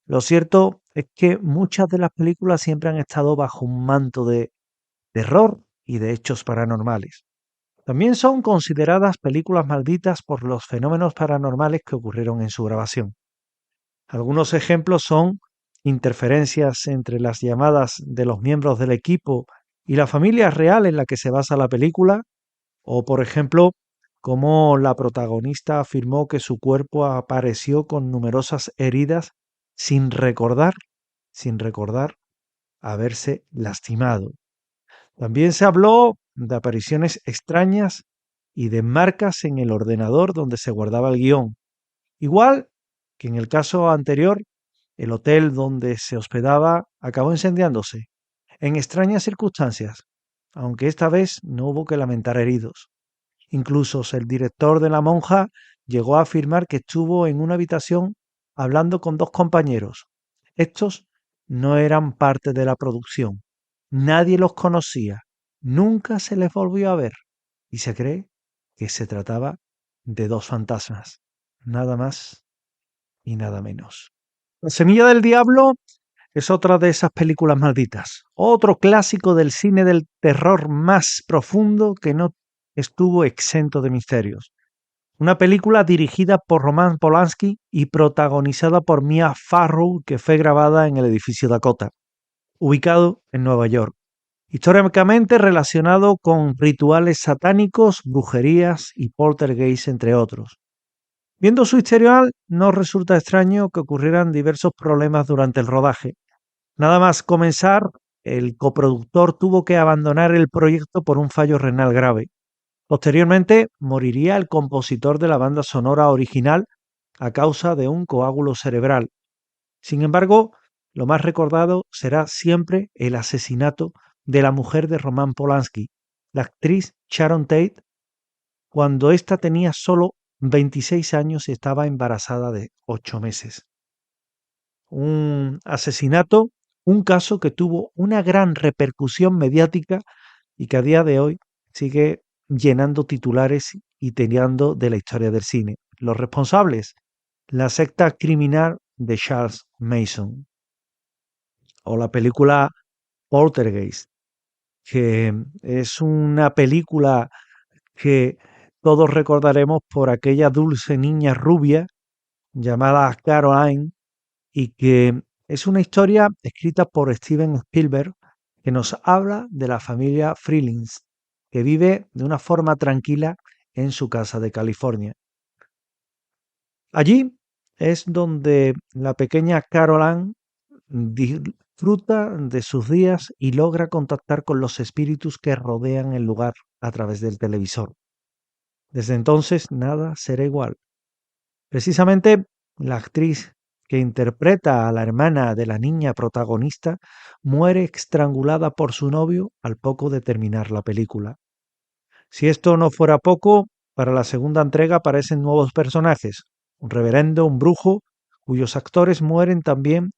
A: lo cierto es que muchas de las películas siempre han estado bajo un manto de terror y de hechos paranormales. También son consideradas películas malditas por los fenómenos paranormales que ocurrieron en su grabación. Algunos ejemplos son interferencias entre las llamadas de los miembros del equipo y la familia real en la que se basa la película, o por ejemplo, cómo la protagonista afirmó que su cuerpo apareció con numerosas heridas sin recordar, sin recordar haberse lastimado. También se habló de apariciones extrañas y de marcas en el ordenador donde se guardaba el guión. Igual que en el caso anterior, el hotel donde se hospedaba acabó incendiándose, en extrañas circunstancias, aunque esta vez no hubo que lamentar heridos. Incluso el director de La Monja llegó a afirmar que estuvo en una habitación hablando con 2 compañeros. Estos no eran parte de la producción. Nadie los conocía. Nunca se les volvió a ver. Y se cree que se trataba de 2 fantasmas. Nada más y nada menos. La Semilla del Diablo es otra de esas películas malditas. Otro clásico del cine del terror más profundo que no estuvo exento de misterios. Una película dirigida por Roman Polanski y protagonizada por Mia Farrow, que fue grabada en el edificio Dakota, ubicado en Nueva York. Históricamente relacionado con rituales satánicos, brujerías y poltergeist, entre otros. Viendo su historial, no resulta extraño que ocurrieran diversos problemas durante el rodaje. Nada más comenzar, el coproductor tuvo que abandonar el proyecto por un fallo renal grave. Posteriormente, moriría el compositor de la banda sonora original a causa de un coágulo cerebral. Sin embargo, lo más recordado será siempre el asesinato de la mujer de Roman Polanski, la actriz Sharon Tate, cuando ésta tenía solo 26 años y estaba embarazada de 8 meses. Un asesinato, un caso que tuvo una gran repercusión mediática y que a día de hoy sigue llenando titulares y tirando de la historia del cine. Los responsables, la secta criminal de Charles Manson. O la película Poltergeist, que es una película que todos recordaremos por aquella dulce niña rubia llamada Caroline, y que es una historia escrita por Steven Spielberg que nos habla de la familia Freelings, que vive de una forma tranquila en su casa de California. Allí es donde la pequeña Caroline disfruta de sus días y logra contactar con los espíritus que rodean el lugar a través del televisor. Desde entonces nada será igual. Precisamente la actriz que interpreta a la hermana de la niña protagonista muere estrangulada por su novio al poco de terminar la película. Si esto no fuera poco, para la segunda entrega aparecen nuevos personajes, un reverendo, un brujo, cuyos actores mueren también,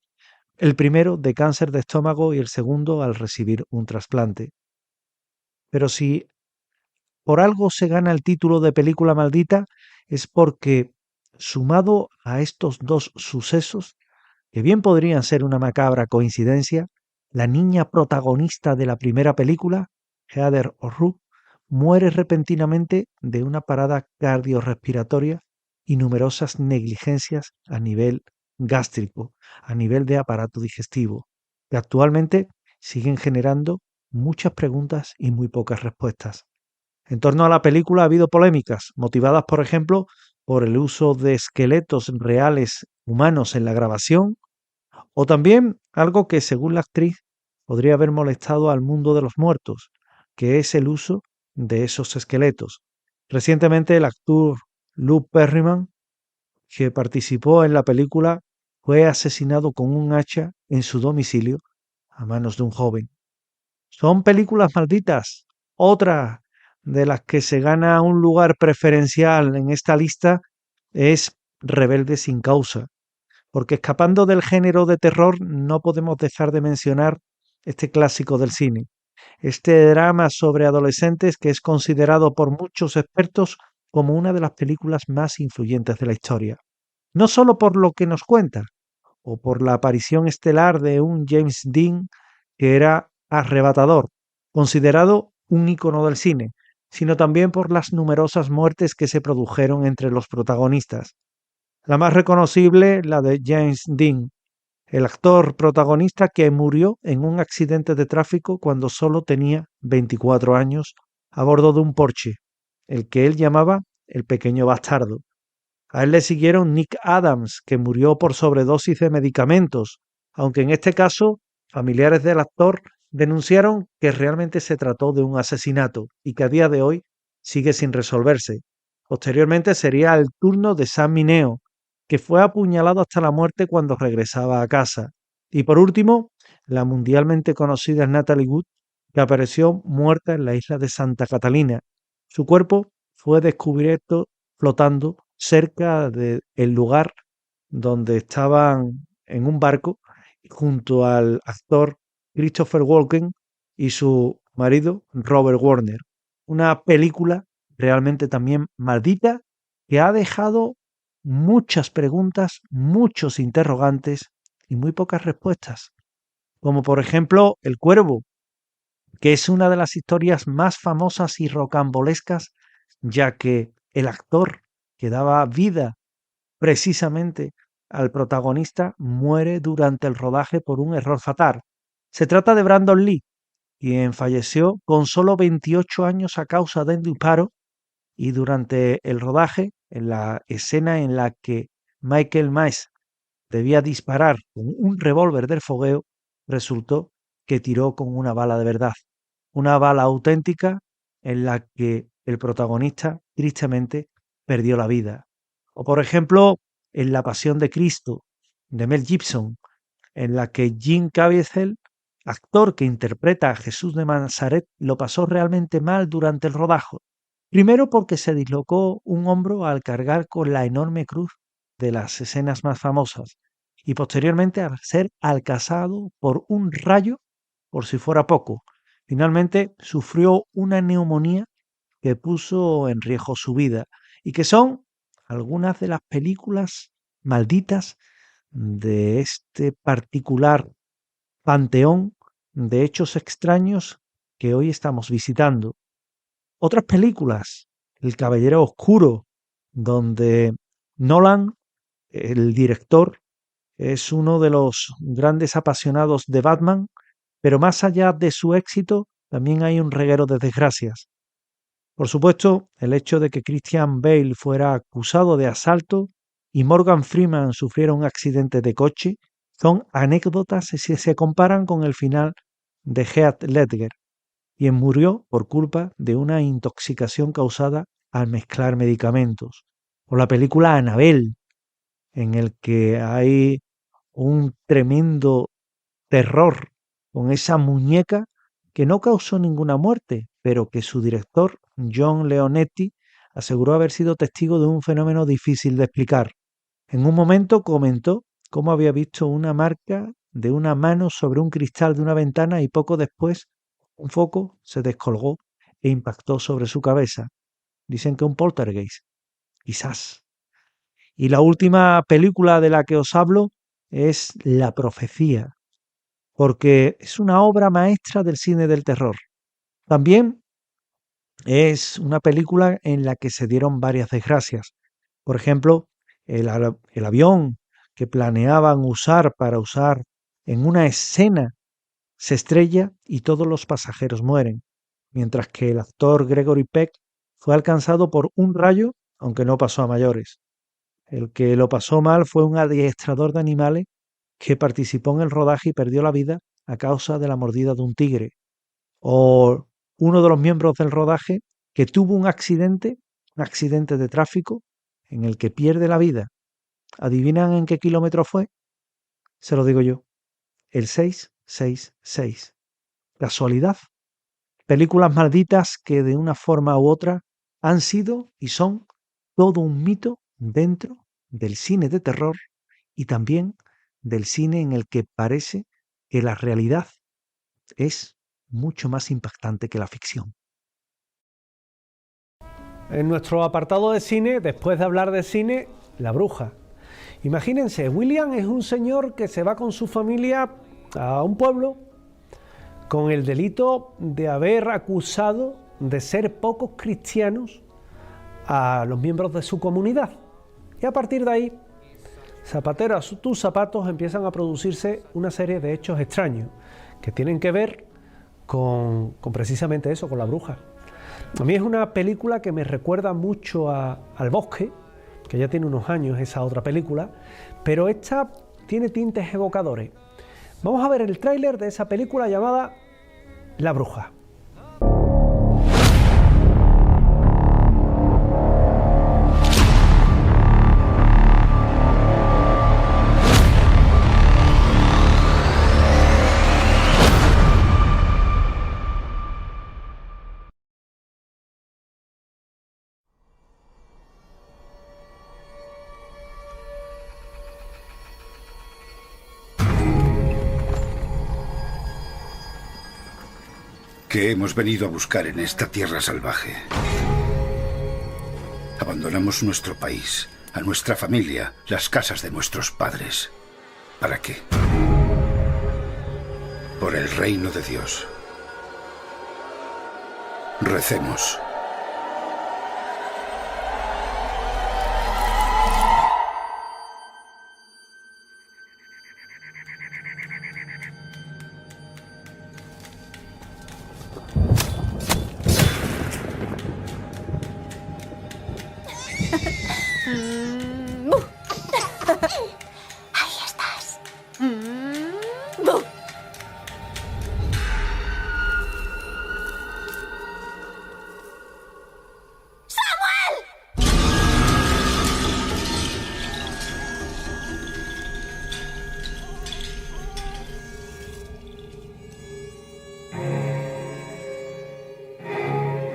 A: el primero de cáncer de estómago y el segundo al recibir un trasplante. Pero si por algo se gana el título de película maldita, es porque, sumado a estos dos sucesos, que bien podrían ser una macabra coincidencia, la niña protagonista de la primera película, Heather O'Rourke, muere repentinamente de una parada cardiorrespiratoria y numerosas negligencias a nivel gástrico, a nivel de aparato digestivo, que actualmente siguen generando muchas preguntas y muy pocas respuestas. En torno a la película ha habido polémicas, motivadas, por ejemplo, por el uso de esqueletos reales humanos en la grabación, o también algo que, según la actriz, podría haber molestado al mundo de los muertos, que es el uso de esos esqueletos. Recientemente el actor Lou Perryman, que participó en la película, fue asesinado con un hacha en su domicilio a manos de un joven. Son películas malditas. Otra de las que se gana un lugar preferencial en esta lista es Rebelde sin causa, porque escapando del género de terror no podemos dejar de mencionar este clásico del cine, este drama sobre adolescentes que es considerado por muchos expertos como una de las películas más influyentes de la historia. No solo por lo que nos cuenta, o por la aparición estelar de un James Dean que era arrebatador, considerado un ícono del cine, sino también por las numerosas muertes que se produjeron entre los protagonistas. La más reconocible, la de James Dean, el actor protagonista que murió en un accidente de tráfico cuando solo tenía 24 años a bordo de un Porsche, el que él llamaba el pequeño bastardo. A él le siguieron Nick Adams, que murió por sobredosis de medicamentos, aunque en este caso familiares del actor denunciaron que realmente se trató de un asesinato y que a día de hoy sigue sin resolverse. Posteriormente sería el turno de Sam Mineo, que fue apuñalado hasta la muerte cuando regresaba a casa. Y por último, la mundialmente conocida Natalie Wood, que apareció muerta en la isla de Santa Catalina. Su cuerpo fue descubierto flotando cerca del lugar donde estaban en un barco junto al actor Christopher Walken y su marido Robert Warner. Una película realmente también maldita que ha dejado muchas preguntas, muchos interrogantes y muy pocas respuestas. Como por ejemplo El Cuervo, que es una de las historias más famosas y rocambolescas, ya que el actor
E: que daba vida precisamente al protagonista, muere durante el rodaje por un error fatal. Se trata de Brandon Lee, quien falleció con solo 28 años a causa de un disparo, y durante el rodaje, en la escena en la que Michael Myers debía disparar con un revólver del fogueo, resultó que tiró con una bala de verdad, una bala auténtica en la que el protagonista tristemente perdió la vida. O por ejemplo, en La Pasión de Cristo de Mel Gibson, en la que Jim Caviezel, actor que interpreta a Jesús de Nazaret, lo pasó realmente mal durante el rodaje. Primero porque se dislocó un hombro al cargar con la enorme cruz de las escenas más famosas, y posteriormente al ser alcanzado por un rayo, por si fuera poco. Finalmente sufrió una neumonía que puso en riesgo su vida, y que son algunas de las películas malditas de este particular panteón de hechos extraños que hoy estamos visitando. Otras películas, El Caballero Oscuro, donde Nolan, el director, es uno de los grandes apasionados de Batman, pero más allá de su éxito, también hay un reguero de desgracias. Por supuesto, el hecho de que Christian Bale fuera acusado de asalto y Morgan Freeman sufriera un accidente de coche son anécdotas si se comparan con el final de Heath Ledger, quien murió por culpa de una intoxicación causada al mezclar medicamentos. O la película Annabelle, en el que hay un tremendo terror con esa muñeca que no causó ninguna muerte, pero que su director, John Leonetti, aseguró haber sido testigo de un fenómeno difícil de explicar. En un momento comentó cómo había visto una marca de una mano sobre un cristal de una ventana y poco después un foco se descolgó e impactó sobre su cabeza. Dicen que un poltergeist, quizás. Y la última película de la que os hablo es La Profecía, porque es una obra maestra del cine del terror. También es una película en la que se dieron varias desgracias. Por ejemplo, el avión que planeaban usar para usar en una escena se estrella y todos los pasajeros mueren, mientras que el actor Gregory Peck fue alcanzado por un rayo, aunque no pasó a mayores. El que lo pasó mal fue un adiestrador de animales que participó en el rodaje y perdió la vida a causa de la mordida de un tigre. O uno de los miembros del rodaje que tuvo un accidente de tráfico en el que pierde la vida. ¿Adivinan en qué kilómetro fue? Se lo digo yo. El 666. ¿Casualidad? Películas malditas que de una forma u otra han sido y son todo un mito dentro del cine de terror y también del cine en el que parece que la realidad es mucho más impactante que la ficción.
A: En nuestro apartado de cine, después de hablar de cine, La Bruja. Imagínense, William es un señor que se va con su familia a un pueblo con el delito de haber acusado de ser pocos cristianos a los miembros de su comunidad. Y a partir de ahí, zapatero a tus zapatos, empiezan a producirse una serie de hechos extraños que tienen que ver con precisamente eso, con la bruja. A mí es una película que me recuerda mucho al Bosque, que ya tiene unos años esa otra película, pero esta tiene tintes evocadores. Vamos a ver el tráiler de esa película llamada La Bruja.
F: ¿Qué hemos venido a buscar en esta tierra salvaje? Abandonamos nuestro país, a nuestra familia, las casas de nuestros padres. ¿Para qué? Por el reino de Dios. Recemos.
G: ¡Bu! Ahí estás. ¡Bu!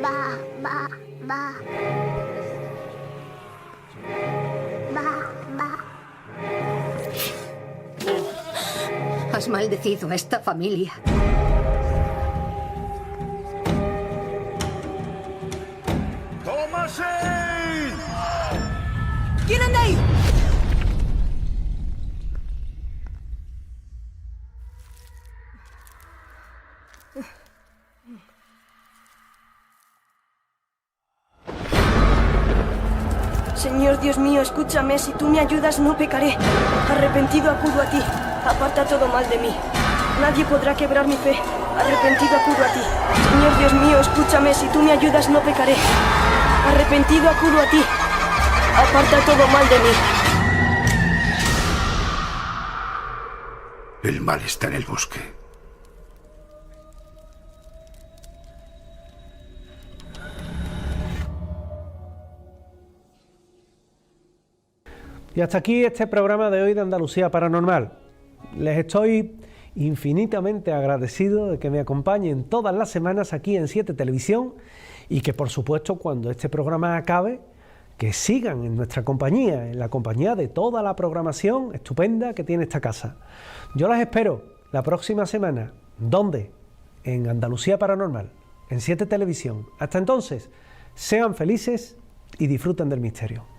G: Va, va, va. Va, va.
H: Has maldecido a esta familia.
G: ¿Quién anda ahí?
I: Señor Dios mío, escúchame, si tú me ayudas no pecaré. Arrepentido acudo a ti, aparta todo mal de mí. Nadie podrá quebrar mi fe. Arrepentido acudo a ti. Señor Dios mío, escúchame, si tú me ayudas no pecaré. Arrepentido acudo a ti, aparta todo mal de mí.
F: El mal está en el bosque.
A: Y hasta aquí este programa de hoy de Andalucía Paranormal. Les estoy infinitamente agradecido de que me acompañen todas las semanas aquí en 7 Televisión y que, por supuesto, cuando este programa acabe, que sigan en nuestra compañía, en la compañía de toda la programación estupenda que tiene esta casa. Yo las espero la próxima semana. ¿Dónde? En Andalucía Paranormal, en 7 Televisión. Hasta entonces, sean felices y disfruten del misterio.